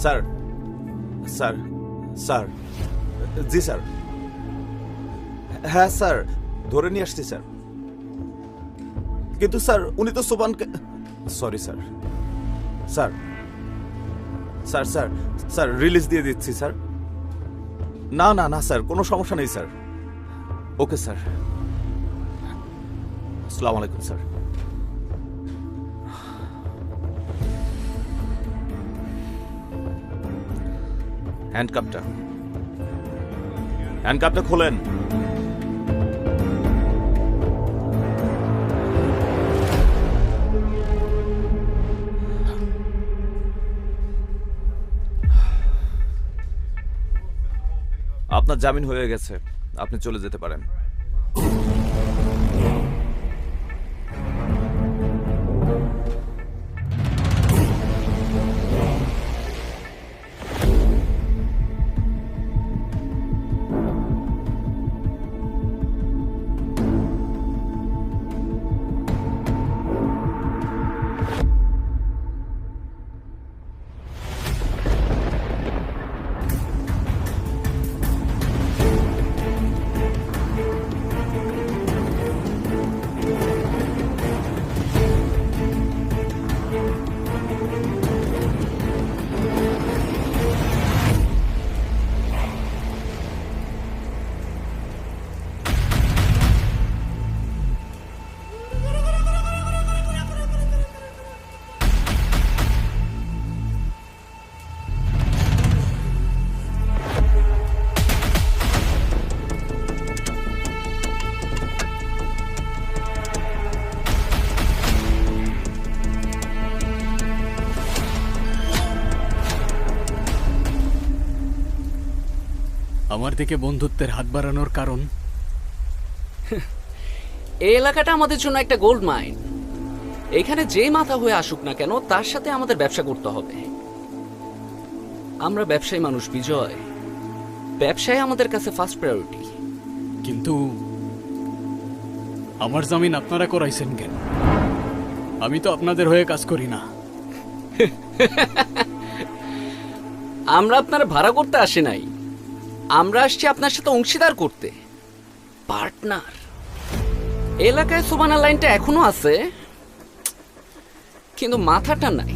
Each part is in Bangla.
স্যার স্যার স্যার জি স্যার, হ্যাঁ স্যার ধরে নিয়ে আসছি স্যার, কিন্তু স্যার উনি তো সোবানকে, sorry sir, sir sir sir sir release দিয়ে দিচ্ছি স্যার। না না না স্যার, কোনো সমস্যা নেই স্যার। ওকে স্যার, আসসালামু আলাইকুম স্যার। হ্যান্ডকাপটা খোলেন। আপনার জামিন হয়ে গেছে, আপনি চলে যেতে পারেন। আমার দিকে বন্ধুত্বের হাত বাড়ানোর কারণ? এই এলাকাটা আমাদের জন্য একটা গোল্ড মাইন। এখানে যে মাথা হয়ে আসুক না কেন, তার সাথে আমাদের ব্যবসা করতে হবে। আমরা ব্যবসায়ী মানুষ বিজয়, ব্যবসায় আমাদের কাছে ফার্স্ট প্রায়োরিটি। কিন্তু আমার জামিন আপনারা করাইছেন কেন? আমি তো আপনাদের হয়ে কাজ করি না। আমরা আপনার ভাড়া করতে আসি নাই, আমরা আসছি আপনার সাথে অংশীদার করতে, পার্টনার। এলাকায় সোবানা লাইনটা এখনো আছে, কিন্তু মাথাটা নাই।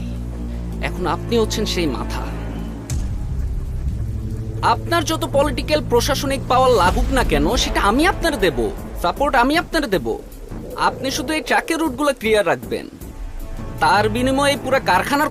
এখন আপনি হচ্ছেন সেই মাথা। আপনার যত পলিটিক্যাল প্রশাসনিক পাওয়ার লাগুক না কেন, সেটা আমি আপনার দেব, সাপোর্ট আমি আপনার দেব। আপনি শুধু এই ট্রাকের রুটগুলো ক্লিয়ার রাখবেন, তার বিনিময়ে পুরো কারখানার